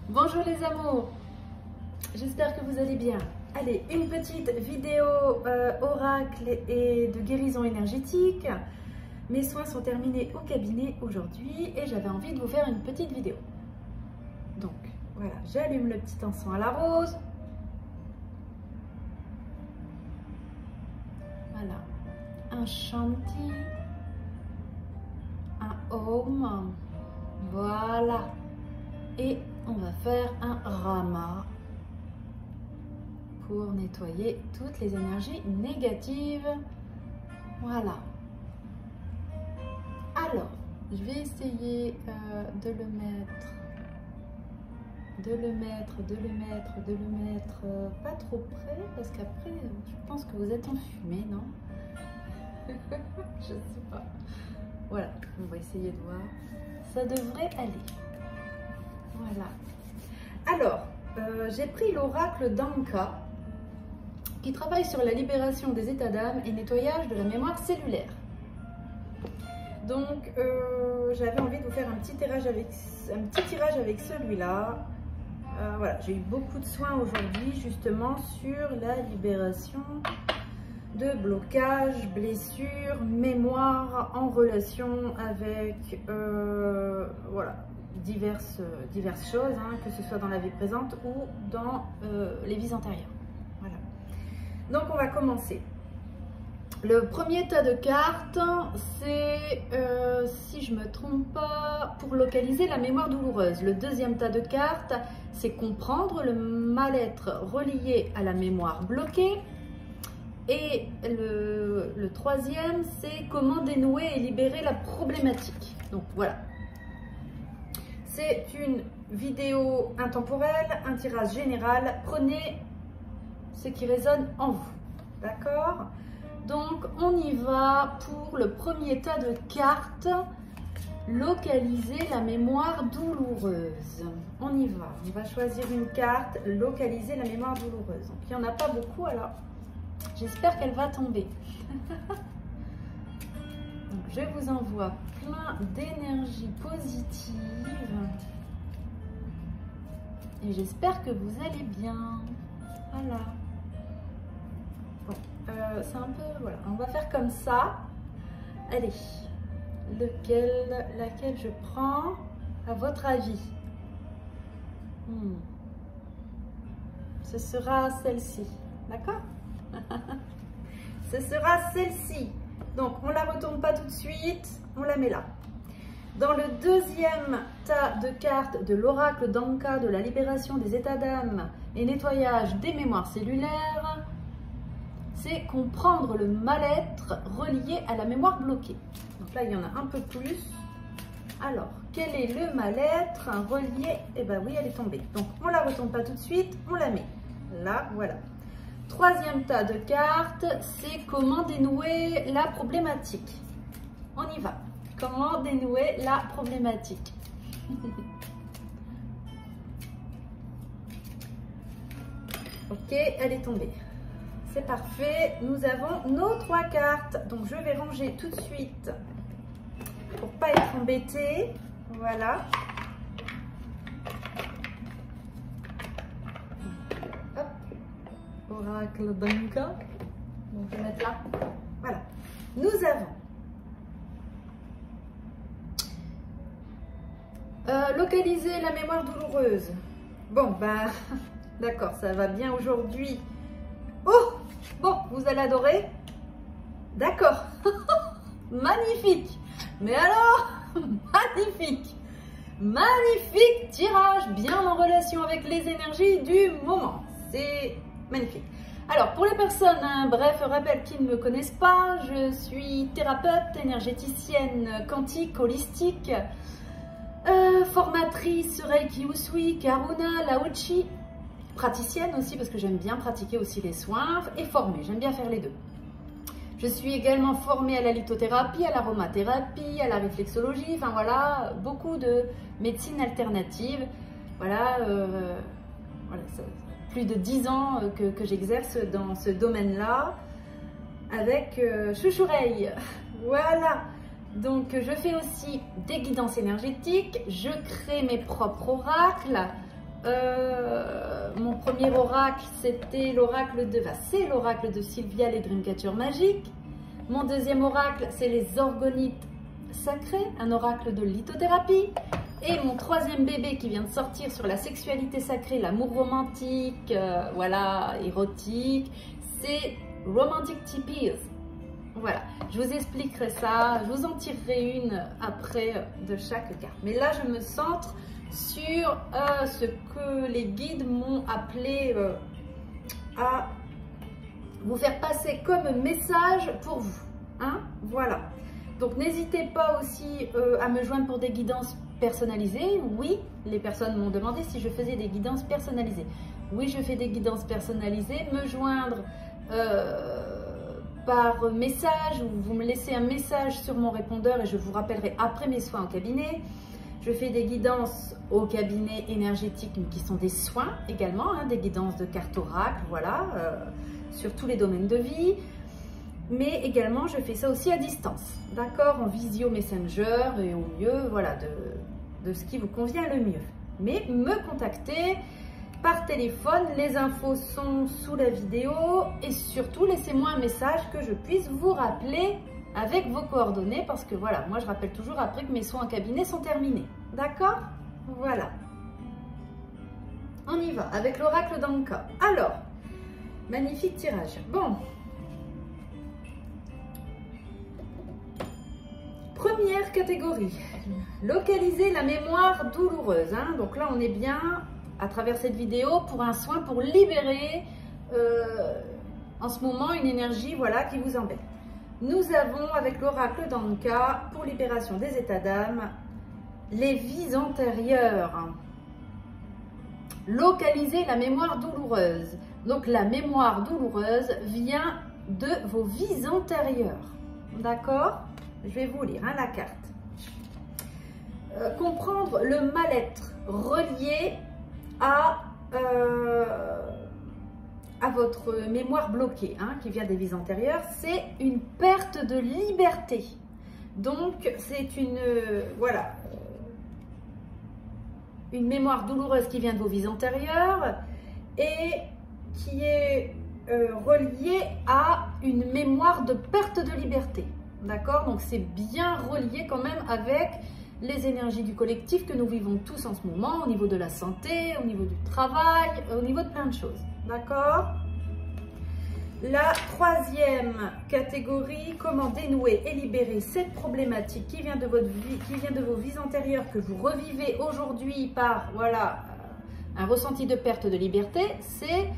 Bonjour les amours, j'espère que vous allez bien. Allez, une petite vidéo oracle et de guérison énergétique. Mes soins sont terminés au cabinet aujourd'hui et j'avais envie de vous faire une petite vidéo. Donc voilà, j'allume le petit encens à la rose. Voilà, un shanti, un om, voilà. Et on va faire un rama pour nettoyer toutes les énergies négatives. Voilà. Alors, je vais essayer de le mettre pas trop près parce qu'après, je pense que vous êtes enfumé, non? Je sais pas. Voilà, on va essayer de voir. Ça devrait aller. Voilà. Alors, j'ai pris l'oracle d'Anka qui travaille sur la libération des états d'âme et nettoyage de la mémoire cellulaire. Donc, j'avais envie de vous faire un petit tirage avec celui-là. Voilà, j'ai eu beaucoup de soins aujourd'hui justement sur la libération de blocages, blessures, mémoire en relation avec voilà, diverses choses, hein, que ce soit dans la vie présente ou dans les vies antérieures. Voilà. Donc on va commencer. Le premier tas de cartes, c'est, si je ne me trompe pas, pour localiser la mémoire douloureuse. Le deuxième tas de cartes, c'est comprendre le mal-être relié à la mémoire bloquée. Et le troisième, c'est comment dénouer et libérer la problématique. Donc voilà. C'est une vidéo intemporelle, un tirage général. Prenez ce qui résonne en vous. D'accord ? Donc, on y va pour le premier tas de cartes. Localiser la mémoire douloureuse. On y va. On va choisir une carte. Localiser la mémoire douloureuse. Donc, il n'y en a pas beaucoup, alors j'espère qu'elle va tomber. Donc, je vous envoie plein d'énergie positive. Et j'espère que vous allez bien. Voilà. Bon, c'est un peu... Voilà, on va faire comme ça. Allez, laquelle je prends à votre avis? Ce sera celle-ci, d'accord? Ce sera celle-ci. Donc, on ne la retourne pas tout de suite, on la met là. Dans le deuxième tas de cartes de l'oracle d'Anka de la libération des états d'âme et nettoyage des mémoires cellulaires, c'est comprendre le mal-être relié à la mémoire bloquée. Donc là, il y en a un peu plus. Alors, quel est le mal-être relié? Eh bien oui, elle est tombée. Donc, on ne la retourne pas tout de suite, on la met là, voilà. Troisième tas de cartes, c'est comment dénouer la problématique. On y va. Comment dénouer la problématique? Ok, elle est tombée. C'est parfait. Nous avons nos trois cartes. Donc, je vais ranger tout de suite pour ne pas être embêtée. Voilà. Hop. Oracle d'Anka. Donc, je vais mettre là. Voilà. Nous avons localiser la mémoire douloureuse. Bon, bah, d'accord, ça va bien aujourd'hui. Oh, bon, vous allez adorer. D'accord. Magnifique. Mais alors, magnifique. Magnifique tirage, bien en relation avec les énergies du moment. C'est magnifique. Alors, pour les personnes, un bref rappel qui ne me connaissent pas, je suis thérapeute, énergéticienne quantique, holistique, formatrice Reiki Usui, Karuna, Laochi, praticienne aussi parce que j'aime bien pratiquer aussi les soins et formée, j'aime bien faire les deux. Je suis également formée à la lithothérapie, à l'aromathérapie, à la réflexologie, enfin voilà, beaucoup de médecine alternative. Voilà, voilà ça, plus de 10 ans que j'exerce dans ce domaine-là avec Chouchoureille. Voilà. Donc, je fais aussi des guidances énergétiques, je crée mes propres oracles, mon premier oracle, c'était l'oracle de... Enfin, c'est l'oracle de Sylvia, les Dreamcatchers magiques. Mon deuxième oracle, c'est les Orgonites sacrés, un oracle de lithothérapie. Et mon troisième bébé qui vient de sortir sur la sexualité sacrée, l'amour romantique, voilà, érotique, c'est Romantic Teepees. Voilà, je vous expliquerai ça, je vous en tirerai une après de chaque carte. Mais là, je me centre sur ce que les guides m'ont appelé à vous faire passer comme message pour vous. Hein? Voilà. Donc, n'hésitez pas aussi à me joindre pour des guidances personnalisées. Oui, les personnes m'ont demandé si je faisais des guidances personnalisées. Oui, je fais des guidances personnalisées. Me joindre par message, ou vous me laissez un message sur mon répondeur et je vous rappellerai après mes soins au cabinet. Je fais des guidances au cabinet énergétique qui sont des soins également, hein, des guidances de cartes oracle, voilà, sur tous les domaines de vie. Mais également, je fais ça aussi à distance, d'accord, en visio messenger et au mieux, voilà, de ce qui vous convient le mieux. Mais me contacter par téléphone, les infos sont sous la vidéo et surtout, laissez-moi un message que je puisse vous rappeler avec vos coordonnées parce que voilà, moi je rappelle toujours après que mes soins en cabinet sont terminés, d'accord? Voilà. On y va avec l'oracle d'Anka. Alors, magnifique tirage. Bon. Première catégorie, localiser la mémoire douloureuse. Hein. Donc là, on est bien à travers cette vidéo pour un soin pour libérer en ce moment une énergie voilà, qui vous embête. Nous avons avec l'oracle d'Anka pour libération des états d'âme, les vies antérieures. Localiser la mémoire douloureuse. Donc la mémoire douloureuse vient de vos vies antérieures. D'accord? Je vais vous lire hein, la carte. Comprendre le mal-être relié à votre mémoire bloquée, hein, qui vient des vies antérieures, c'est une perte de liberté. Donc, c'est une, voilà, une mémoire douloureuse qui vient de vos vies antérieures et qui est reliée à une mémoire de perte de liberté. D'accord? Donc, c'est bien relié quand même avec les énergies du collectif que nous vivons tous en ce moment, au niveau de la santé, au niveau du travail, au niveau de plein de choses. D'accord? La troisième catégorie, comment dénouer et libérer cette problématique qui vient de votre vie, qui vient de vos vies antérieures, que vous revivez aujourd'hui par voilà, un ressenti de perte de liberté, c'est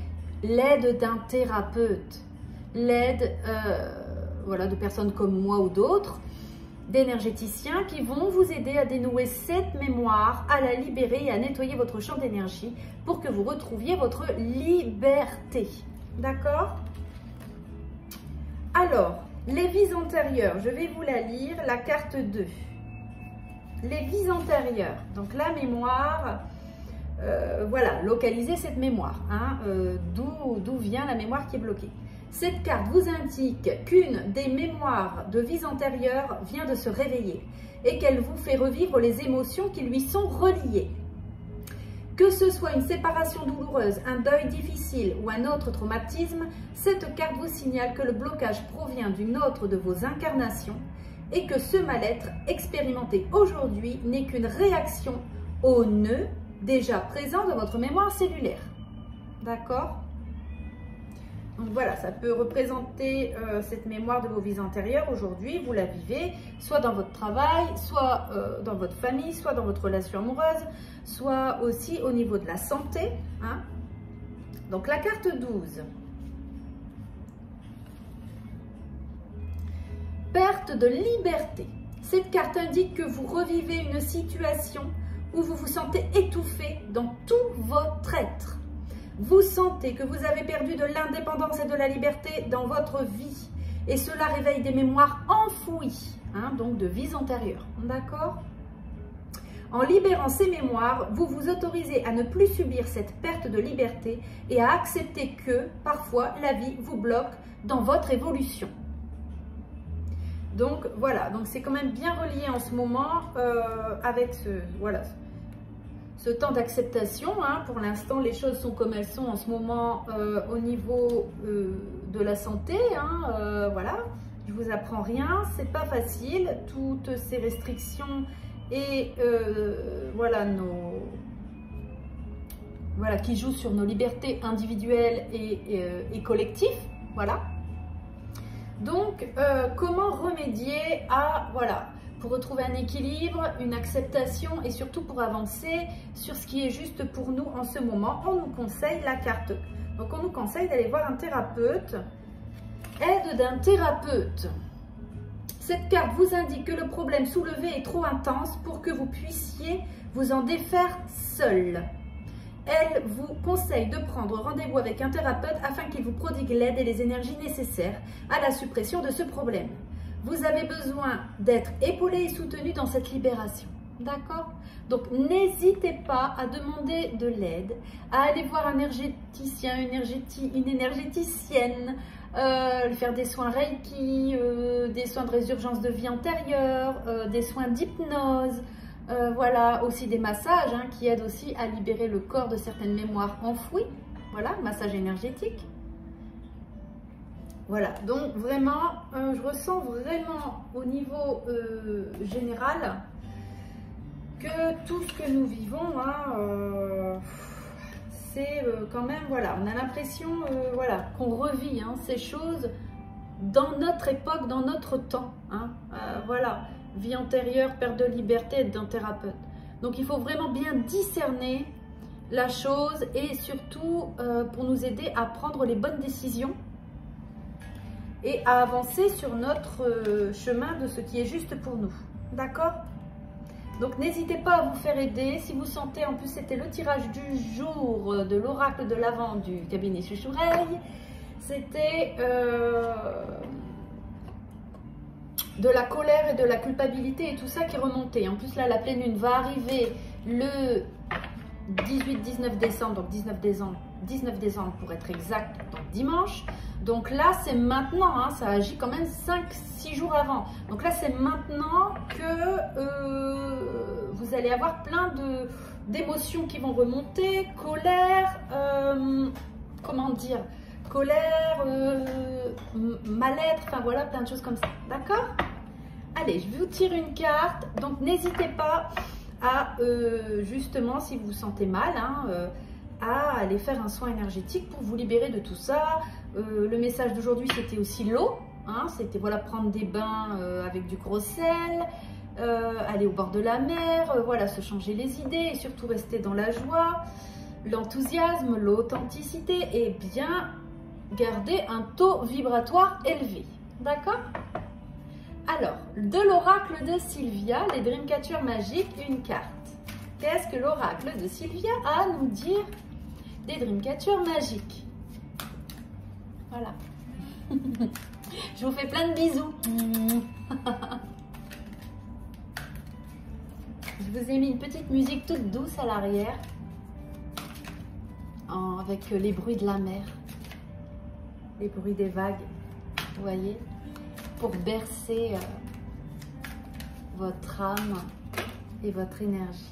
l'aide d'un thérapeute, l'aide voilà, de personnes comme moi ou d'autres, d'énergéticiens qui vont vous aider à dénouer cette mémoire, à la libérer et à nettoyer votre champ d'énergie pour que vous retrouviez votre liberté. D'accord? Alors, les vies antérieures, je vais vous la lire, la carte 2. Les vies antérieures, donc la mémoire, voilà, localiser cette mémoire, hein, d'où vient la mémoire qui est bloquée. Cette carte vous indique qu'une des mémoires de vies antérieures vient de se réveiller et qu'elle vous fait revivre les émotions qui lui sont reliées. Que ce soit une séparation douloureuse, un deuil difficile ou un autre traumatisme, cette carte vous signale que le blocage provient d'une autre de vos incarnations et que ce mal-être expérimenté aujourd'hui n'est qu'une réaction au nœud déjà présent dans votre mémoire cellulaire. D'accord ? Donc voilà, ça peut représenter cette mémoire de vos vies antérieures. Aujourd'hui, vous la vivez soit dans votre travail, soit dans votre famille, soit dans votre relation amoureuse, soit aussi au niveau de la santé. Hein. Donc la carte 12. Perte de liberté. Cette carte indique que vous revivez une situation où vous vous sentez étouffé dans tout votre être. Vous sentez que vous avez perdu de l'indépendance et de la liberté dans votre vie. Et cela réveille des mémoires enfouies, hein, donc de vies antérieures. D'accord? En libérant ces mémoires, vous vous autorisez à ne plus subir cette perte de liberté et à accepter que, parfois, la vie vous bloque dans votre évolution. Donc, voilà. Donc, c'est quand même bien relié en ce moment avec ce... Voilà. ce temps d'acceptation. Pour l'instant, les choses sont comme elles sont en ce moment au niveau de la santé. Voilà, je vous apprends rien, c'est pas facile. Toutes ces restrictions et voilà, qui jouent sur nos libertés individuelles et collectives. Voilà. Donc, comment remédier à, voilà, pour retrouver un équilibre, une acceptation et surtout pour avancer sur ce qui est juste pour nous en ce moment. On nous conseille la carte. Donc, on nous conseille d'aller voir un thérapeute. Aide d'un thérapeute. Cette carte vous indique que le problème soulevé est trop intense pour que vous puissiez vous en défaire seul. Elle vous conseille de prendre rendez-vous avec un thérapeute afin qu'il vous prodigue l'aide et les énergies nécessaires à la suppression de ce problème. Vous avez besoin d'être épaulé et soutenu dans cette libération. D'accord? Donc, n'hésitez pas à demander de l'aide, à aller voir un énergéticien, une énergéticienne, faire des soins Reiki, des soins de résurgence de vie antérieure, des soins d'hypnose. Voilà, aussi des massages qui aident aussi à libérer le corps de certaines mémoires enfouies. Voilà, massage énergétique. Voilà, donc vraiment, je ressens vraiment au niveau général que tout ce que nous vivons, c'est quand même, voilà, on a l'impression voilà, qu'on revit ces choses dans notre époque, dans notre temps. Voilà. Vie antérieure, perte de liberté, être d'un thérapeute. Donc, il faut vraiment bien discerner la chose et surtout pour nous aider à prendre les bonnes décisions et à avancer sur notre chemin de ce qui est juste pour nous. D'accord? Donc, n'hésitez pas à vous faire aider. Si vous sentez, en plus, c'était le tirage du jour de l'oracle de l'Avent du cabinet Chouchoureille. C'était... de la colère et de la culpabilité et tout ça qui remontait. En plus, là, la pleine lune va arriver le 18-19 décembre, donc 19 décembre pour être exact, donc dimanche. Donc là, c'est maintenant, ça agit quand même 5-6 jours avant. Donc là, c'est maintenant que vous allez avoir plein d'émotions qui vont remonter, colère, comment dire, colère, mal-être, enfin voilà, plein de choses comme ça. D'accord? Allez, je vous tire une carte. Donc, n'hésitez pas à, justement, si vous vous sentez mal, à aller faire un soin énergétique pour vous libérer de tout ça. Le message d'aujourd'hui, c'était aussi l'eau. C'était, voilà, prendre des bains avec du gros sel, aller au bord de la mer, voilà, se changer les idées et surtout rester dans la joie, l'enthousiasme, l'authenticité et bien garder un taux vibratoire élevé. D'accord? Alors, de l'oracle de Sylvia, les Dreamcatchers magiques, une carte. Qu'est-ce que l'oracle de Sylvia a à nous dire des Dreamcatchers magiques? Voilà. Je vous fais plein de bisous. Je vous ai mis une petite musique toute douce à l'arrière, avec les bruits de la mer, les bruits des vagues, vous voyez, pour bercer votre âme et votre énergie.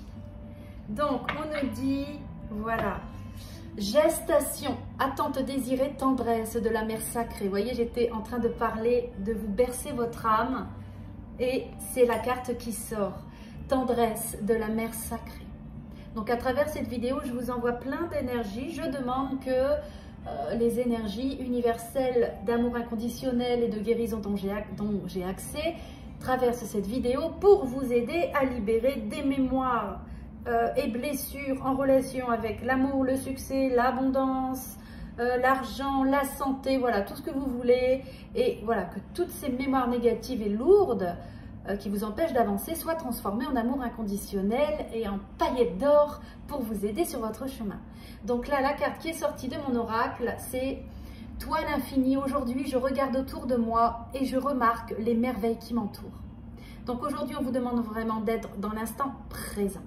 Donc, on nous dit, voilà, gestation, attente désirée, tendresse de la mer sacrée. Vous voyez, j'étais en train de parler de vous bercer votre âme et c'est la carte qui sort. Tendresse de la mer sacrée. Donc, à travers cette vidéo, je vous envoie plein d'énergie. Je demande que les énergies universelles d'amour inconditionnel et de guérison dont j'ai accès traversent cette vidéo pour vous aider à libérer des mémoires et blessures en relation avec l'amour, le succès, l'abondance, l'argent, la santé, voilà, tout ce que vous voulez. Et voilà, que toutes ces mémoires négatives et lourdes qui vous empêchent d'avancer soient transformées en amour inconditionnel et en paillettes d'or pour vous aider sur votre chemin. Donc là, la carte qui est sortie de mon oracle, c'est « Toi l'infini, aujourd'hui je regarde autour de moi et je remarque les merveilles qui m'entourent. » Donc aujourd'hui, on vous demande vraiment d'être dans l'instant présent.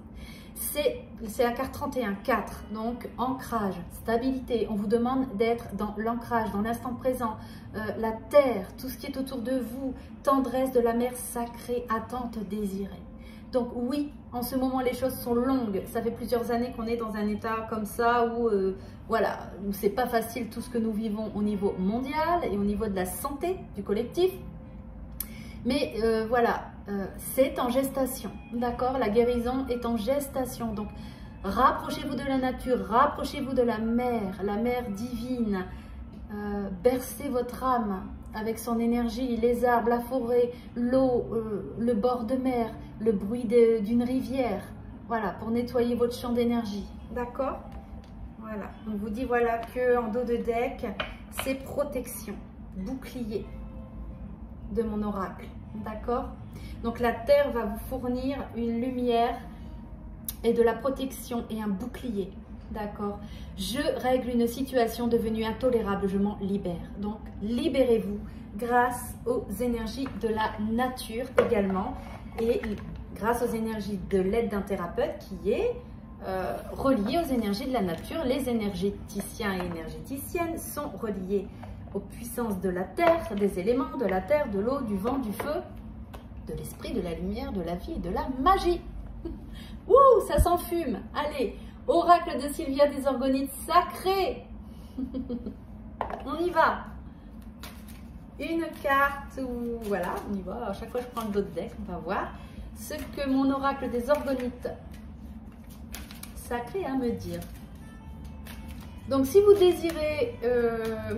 C'est la carte 31, 4, donc ancrage, stabilité. On vous demande d'être dans l'ancrage, dans l'instant présent, la terre, tout ce qui est autour de vous, tendresse de la mer sacrée, attente désirée. Donc oui, en ce moment, les choses sont longues. Ça fait plusieurs années qu'on est dans un état comme ça où, voilà, c'est pas facile tout ce que nous vivons au niveau mondial et au niveau de la santé du collectif. Mais voilà, c'est en gestation, d'accord? La guérison est en gestation. Donc, rapprochez-vous de la nature, rapprochez-vous de la mer divine. Bercez votre âme avec son énergie, les arbres, la forêt, l'eau, le bord de mer, le bruit d'une rivière. Voilà, pour nettoyer votre champ d'énergie, d'accord? Voilà, on vous dit voilà que en dos de deck, c'est protection, bouclier de mon oracle, d'accord? Donc la terre va vous fournir une lumière et de la protection et un bouclier, d'accord? Je règle une situation devenue intolérable, je m'en libère. Donc libérez-vous grâce aux énergies de la nature également et grâce aux énergies de l'aide d'un thérapeute qui est relié aux énergies de la nature. Les énergéticiens et énergéticiennes sont reliés aux puissances de la terre, des éléments de la terre, de l'eau, du vent, du feu, de l'esprit, de la lumière, de la vie et de la magie. Ouh, ça s'enfume. Allez, oracle de Sylvia des Orgonites sacrés. On y va. Une carte où, voilà, on y va. À chaque fois, je prends le dos de deck, on va voir ce que mon oracle des Orgonites sacrés a à me dire. Donc, si vous désirez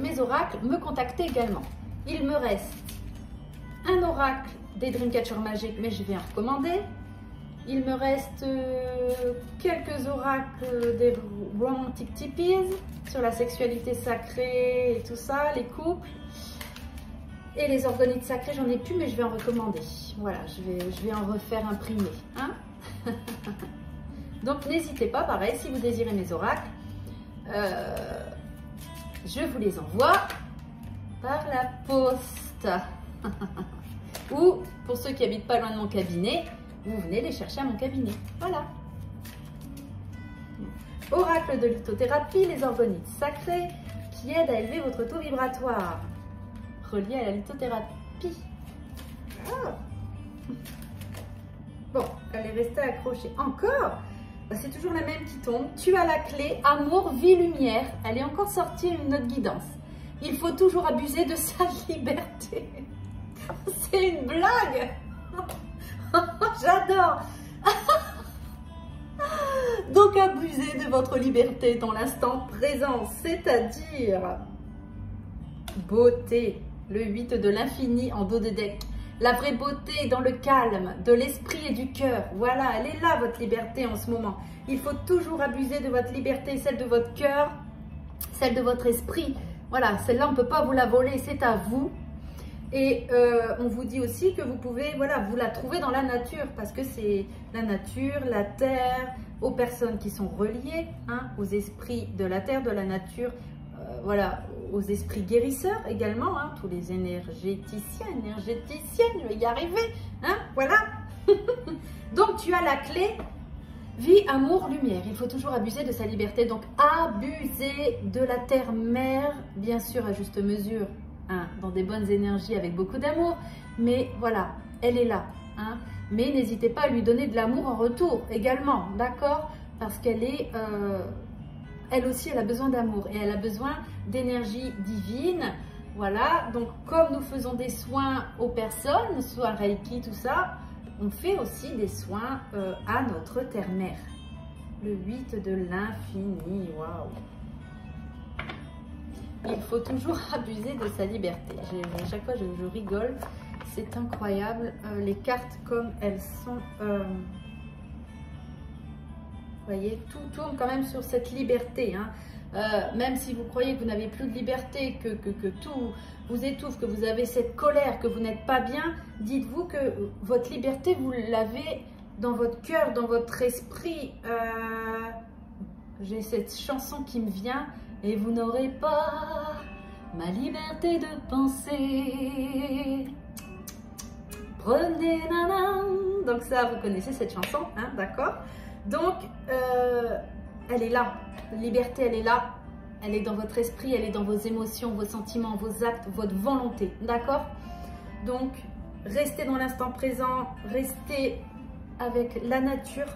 mes oracles, me contactez également. Il me reste un oracle des Dreamcatcher magiques, mais je vais en recommander. Il me reste quelques oracles des Romantic Tippies sur la sexualité sacrée et tout ça, les couples. Et les orgonites sacrés, j'en ai plus, mais je vais en recommander. Voilà, je vais en refaire imprimer. Hein. Donc, n'hésitez pas, pareil, si vous désirez mes oracles, je vous les envoie par la poste. Ou, pour ceux qui habitent pas loin de mon cabinet, vous venez les chercher à mon cabinet. Voilà. Oracle de lithothérapie, les orgonites sacrés qui aident à élever votre taux vibratoire. Relié à la lithothérapie. Ah. Bon, elle est restée accrochée. Encore, c'est toujours la même qui tombe. Tu as la clé, amour, vie, lumière. Elle est encore sortie une autre guidance. Il faut toujours abuser de sa liberté. C'est une blague. J'adore. Donc abusez de votre liberté dans l'instant présent, c'est-à-dire beauté, le 8 de l'infini en dos de deck. La vraie beauté dans le calme de l'esprit et du cœur. Voilà, elle est là votre liberté en ce moment. Il faut toujours abuser de votre liberté, celle de votre cœur, celle de votre esprit. Voilà, celle-là on ne peut pas vous la voler, c'est à vous. Et on vous dit aussi que vous pouvez, voilà, vous la trouver dans la nature parce que c'est la nature, la terre, aux personnes qui sont reliées, hein, aux esprits de la terre, de la nature, voilà, aux esprits guérisseurs également, hein, tous les énergéticiens, énergéticiennes, je vais y arriver, hein, voilà. Donc tu as la clé, vie, amour, lumière. Il faut toujours abuser de sa liberté, donc abuser de la terre-mère, bien sûr à juste mesure. Hein, dans des bonnes énergies avec beaucoup d'amour, mais voilà, elle est là. Hein, mais n'hésitez pas à lui donner de l'amour en retour également, d'accord? Parce qu'elle est, elle aussi, elle a besoin d'amour et elle a besoin d'énergie divine. Voilà, donc comme nous faisons des soins aux personnes, soit Reiki, tout ça, on fait aussi des soins à notre terre-mère. Le 8 de l'infini, waouh! Il faut toujours abuser de sa liberté. À chaque fois, je rigole. C'est incroyable. Les cartes, comme elles sont... vous voyez, tout tourne quand même sur cette liberté. Hein. Même si vous croyez que vous n'avez plus de liberté, que tout vous étouffe, que vous avez cette colère, que vous n'êtes pas bien, dites-vous que votre liberté, vous l'avez dans votre cœur, dans votre esprit. J'ai cette chanson qui me vient. Et vous n'aurez pas ma liberté de penser. Prenez nanan. Donc ça, vous connaissez cette chanson, hein, d'accord? Donc, elle est là. La liberté, elle est là. Elle est dans votre esprit, elle est dans vos émotions, vos sentiments, vos actes, votre volonté, d'accord? Donc, restez dans l'instant présent, restez avec la nature.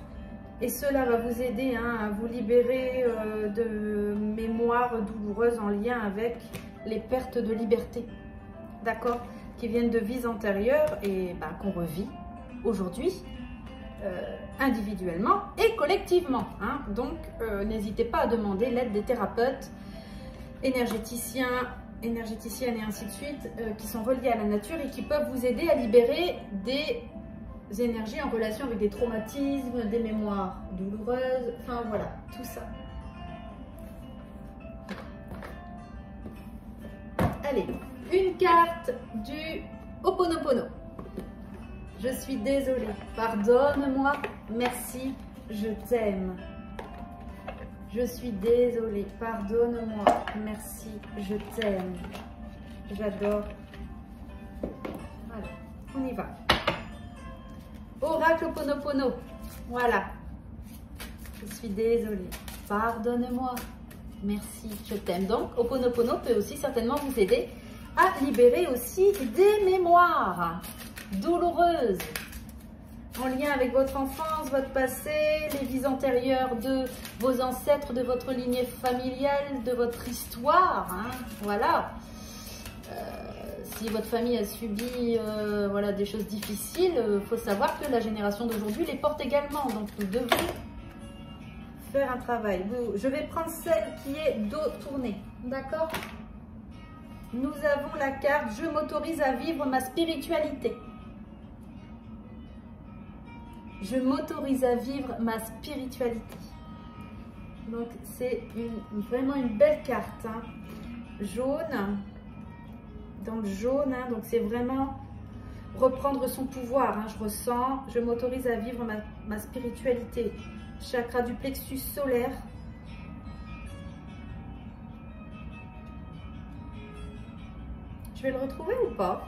Et cela va vous aider à vous libérer de mémoires douloureuses en lien avec les pertes de liberté. D'accord? Qui viennent de vies antérieures et qu'on revit aujourd'hui. Individuellement et collectivement. Donc, n'hésitez pas à demander l'aide des thérapeutes, énergéticiennes et ainsi de suite, qui sont reliés à la nature et qui peuvent vous aider à libérer des énergies en relation avec des traumatismes, des mémoires douloureuses, enfin voilà, tout ça. Allez, une carte du Ho'oponopono. Je suis désolée, pardonne-moi, merci, je t'aime. Je suis désolée, pardonne-moi, merci, je t'aime. J'adore. Voilà, on y va. Oracle Ho'oponopono, voilà. Je suis désolée, pardonne-moi, merci, je t'aime. Donc, Ho'oponopono peut aussi certainement vous aider à libérer aussi des mémoires douloureuse en lien avec votre enfance, votre passé, les vies antérieures de vos ancêtres, de votre lignée familiale, de votre histoire. Voilà. Si votre famille a subi voilà, des choses difficiles, il faut savoir que la génération d'aujourd'hui les porte également. Donc nous devons faire un travail. Je vais prendre celle qui est dos tourné. D'accord? Nous avons la carte « Je m'autorise à vivre ma spiritualité ». Je m'autorise à vivre ma spiritualité. Donc, c'est vraiment une belle carte. Jaune. Dans le jaune, donc c'est vraiment reprendre son pouvoir. Je ressens, je m'autorise à vivre ma spiritualité. Chakra du plexus solaire. Je vais le retrouver ou pas?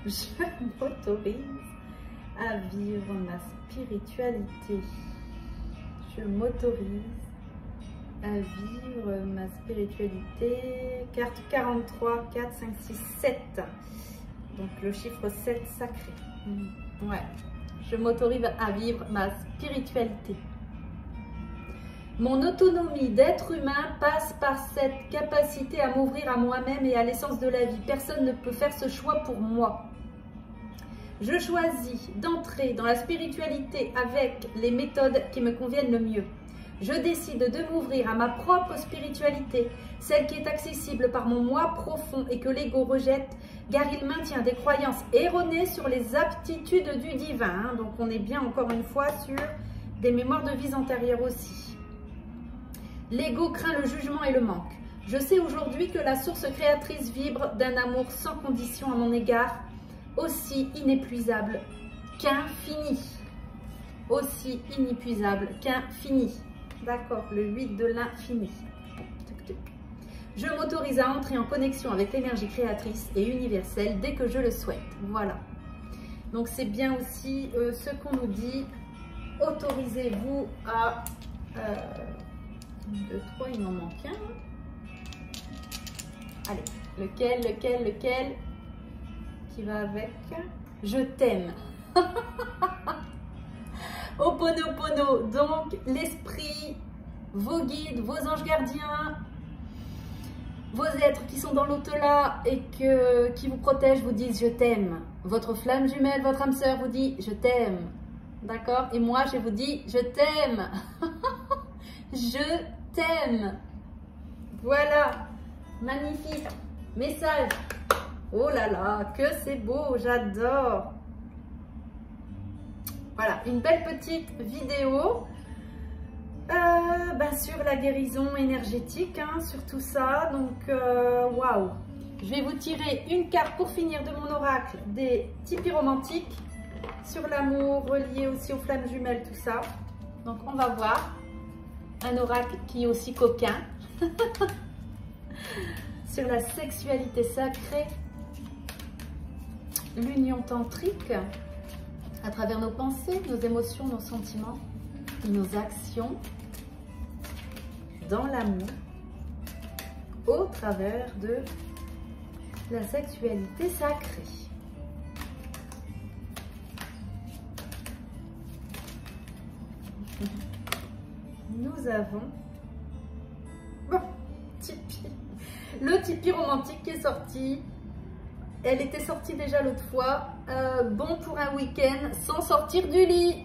Je m'autorise à vivre ma spiritualité. Je m'autorise à vivre ma spiritualité. Carte 43, 4, 5, 6, 7. Donc le chiffre 7 sacré. Ouais. Je m'autorise à vivre ma spiritualité. Mon autonomie d'être humain passe par cette capacité à m'ouvrir à moi-même et à l'essence de la vie. Personne ne peut faire ce choix pour moi. Je choisis d'entrer dans la spiritualité avec les méthodes qui me conviennent le mieux. Je décide de m'ouvrir à ma propre spiritualité, celle qui est accessible par mon moi profond et que l'ego rejette, car il maintient des croyances erronées sur les aptitudes du divin. Donc on est bien encore une fois sur des mémoires de vies antérieures aussi. L'ego craint le jugement et le manque. Je sais aujourd'hui que la source créatrice vibre d'un amour sans condition à mon égard, aussi inépuisable qu'infini. Aussi inépuisable qu'infini. D'accord, le 8 de l'infini. Je m'autorise à entrer en connexion avec l'énergie créatrice et universelle dès que je le souhaite. Voilà. Donc c'est bien aussi ce qu'on nous dit. Autorisez-vous à... 1, 2, 3, il m'en manque un. Allez, lequel qui va avec? Je t'aime. Ho'oponopono, donc l'esprit, vos guides, vos anges gardiens, vos êtres qui sont dans l'au-delà et qui vous protègent vous disent je t'aime. Votre flamme jumelle, votre âme sœur vous dit je t'aime. D'accord? Et moi je vous dis je t'aime. Je t'aime. Voilà, magnifique message. Oh là là, que c'est beau, j'adore. Voilà, une belle petite vidéo sur la guérison énergétique, sur tout ça. Donc, waouh. Je vais vous tirer une carte pour finir de mon oracle des tipis romantiques sur l'amour, relié aussi aux flammes jumelles, tout ça. Donc, on va voir un oracle qui est aussi coquin sur la sexualité sacrée, l'union tantrique à travers nos pensées, nos émotions, nos sentiments, nos actions, dans l'amour, au travers de la sexualité sacrée. nous avons Tipeee. Le Tipeee romantique qui est sorti. Elle était sortie déjà l'autre fois. Bon pour un week-end sans sortir du lit.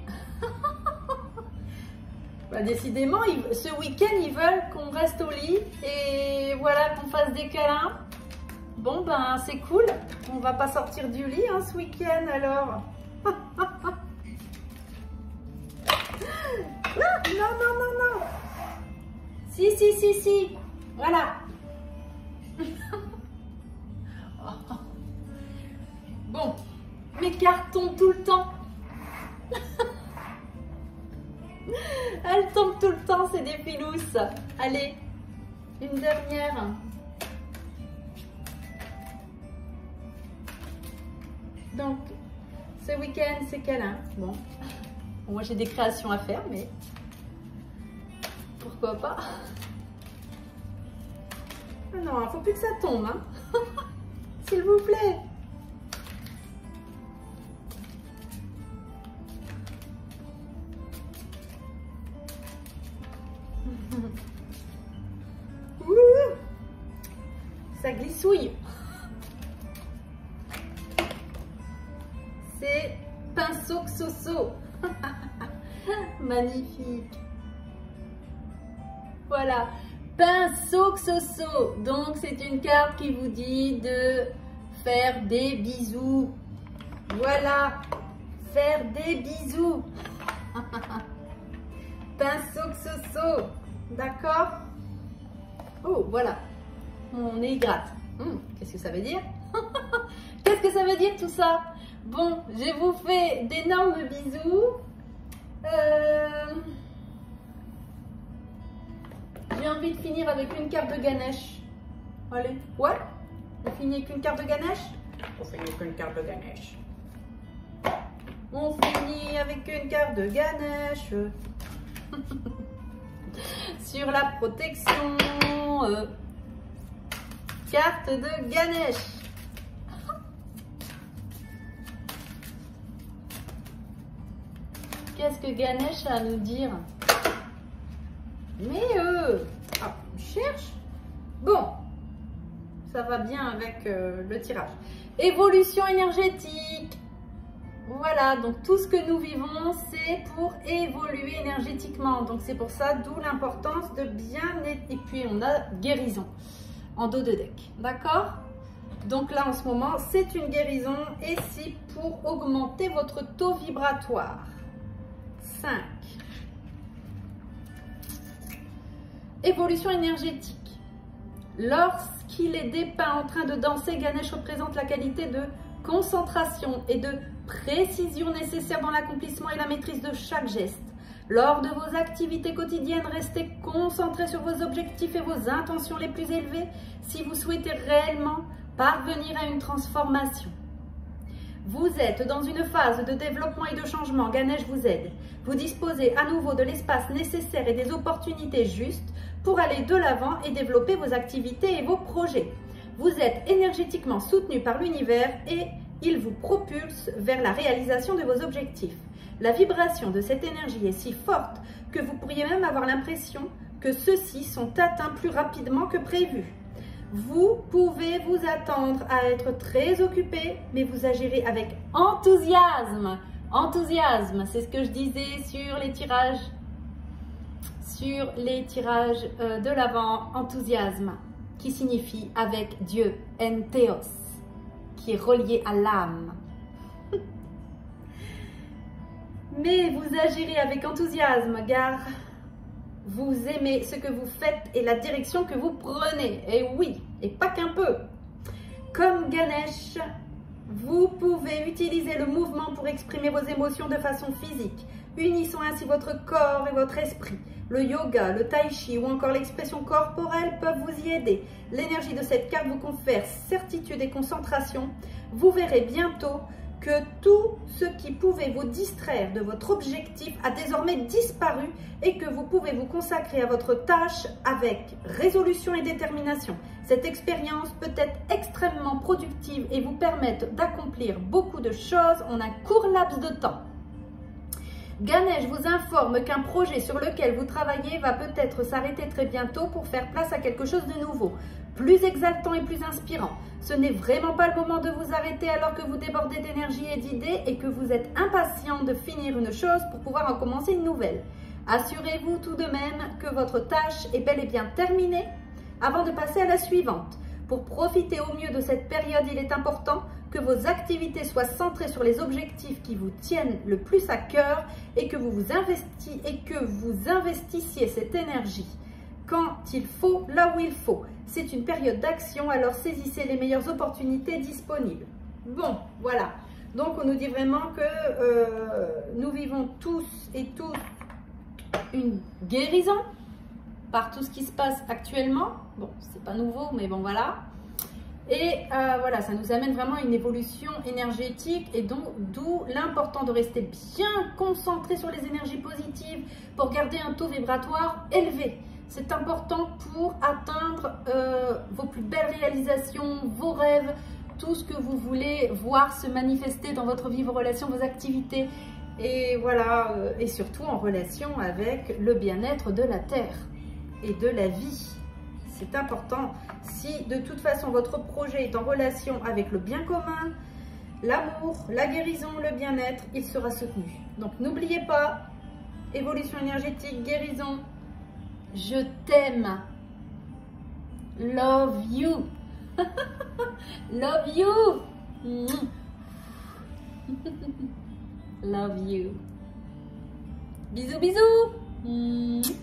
Bah, décidément, ce week-end, ils veulent qu'on reste au lit et voilà, qu'on fasse des câlins. Bon, ben, c'est cool. On va pas sortir du lit hein, ce week-end alors. Non, non, non, non. Si, si, si, si. Voilà. Bon, mes cartes tombent tout le temps. Elles tombent tout le temps, c'est des filousses. Allez, une dernière. Donc, ce week-end, c'est câlin. Bon, moi j'ai des créations à faire, mais pourquoi pas. Ah non, il ne faut plus que ça tombe, hein. S'il vous plaît. Ça glissouille. C'est pinceau xoxo. Magnifique. Voilà, pinceau xoxo. Donc c'est une carte qui vous dit de faire des bisous. Voilà, faire des bisous. Pinceau xoxo. D'accord? Oh, voilà. On est gratte. Qu'est-ce que ça veut dire? Qu'est-ce que ça veut dire tout ça? Bon, je vous fais d'énormes bisous. J'ai envie de finir avec une carte de Ganesh. Allez, ouais? On finit avec une carte de Ganesh? On finit avec une carte de Ganesh. On finit avec une carte de Ganesh. Sur la protection. Carte de Ganesh. Qu'est-ce que Ganesh a à nous dire? Mais on cherche. Bon, ça va bien avec le tirage. Évolution énergétique. Voilà, donc tout ce que nous vivons, c'est pour évoluer énergétiquement. Donc c'est pour ça, d'où l'importance de bien... Et puis on a guérison en dos de deck. D'accord? Donc là, en ce moment, c'est une guérison et c'est pour augmenter votre taux vibratoire. 5. Évolution énergétique. Lorsqu'il est dépeint en train de danser, Ganesh représente la qualité de concentration et de précision nécessaire dans l'accomplissement et la maîtrise de chaque geste. Lors de vos activités quotidiennes, restez concentrés sur vos objectifs et vos intentions les plus élevées si vous souhaitez réellement parvenir à une transformation. Vous êtes dans une phase de développement et de changement. Ganesh vous aide. Vous disposez à nouveau de l'espace nécessaire et des opportunités justes pour aller de l'avant et développer vos activités et vos projets. Vous êtes énergétiquement soutenu par l'univers et il vous propulse vers la réalisation de vos objectifs. La vibration de cette énergie est si forte que vous pourriez même avoir l'impression que ceux-ci sont atteints plus rapidement que prévu. Vous pouvez vous attendre à être très occupé, mais vous agirez avec enthousiasme. Enthousiasme, c'est ce que je disais sur les tirages. De l'avant, enthousiasme, qui signifie avec Dieu, entheos, qui est relié à l'âme. Mais vous agirez avec enthousiasme, car vous aimez ce que vous faites et la direction que vous prenez. Et oui, et pas qu'un peu. Comme Ganesh, vous pouvez utiliser le mouvement pour exprimer vos émotions de façon physique, unissant ainsi votre corps et votre esprit. Le yoga, le tai chi ou encore l'expression corporelle peuvent vous y aider. L'énergie de cette carte vous confère certitude et concentration. Vous verrez bientôt que tout ce qui pouvait vous distraire de votre objectif a désormais disparu et que vous pouvez vous consacrer à votre tâche avec résolution et détermination. Cette expérience peut être extrêmement productive et vous permettre d'accomplir beaucoup de choses en un court laps de temps. Ganesh vous informe qu'un projet sur lequel vous travaillez va peut-être s'arrêter très bientôt pour faire place à quelque chose de nouveau, plus exaltant et plus inspirant. Ce n'est vraiment pas le moment de vous arrêter alors que vous débordez d'énergie et d'idées et que vous êtes impatient de finir une chose pour pouvoir en commencer une nouvelle. Assurez-vous tout de même que votre tâche est bel et bien terminée avant de passer à la suivante. Pour profiter au mieux de cette période, il est important que vos activités soient centrées sur les objectifs qui vous tiennent le plus à cœur et que vous investissiez cette énergie quand il faut, là où il faut. C'est une période d'action, alors saisissez les meilleures opportunités disponibles. Bon, voilà. Donc, on nous dit vraiment que nous vivons tous et toutes une guérison par tout ce qui se passe actuellement. Bon, c'est pas nouveau, mais bon, voilà. Et voilà, ça nous amène vraiment à une évolution énergétique et donc d'où l'important de rester bien concentré sur les énergies positives pour garder un taux vibratoire élevé. C'est important pour atteindre vos plus belles réalisations, vos rêves, tout ce que vous voulez voir se manifester dans votre vie, vos relations, vos activités. Et voilà, et surtout en relation avec le bien-être de la Terre et de la vie. C'est important. Si de toute façon votre projet est en relation avec le bien commun, l'amour, la guérison, le bien-être, il sera soutenu. Donc n'oubliez pas, évolution énergétique, guérison, je t'aime. Love you. Love you. Love you. Bisous, bisous.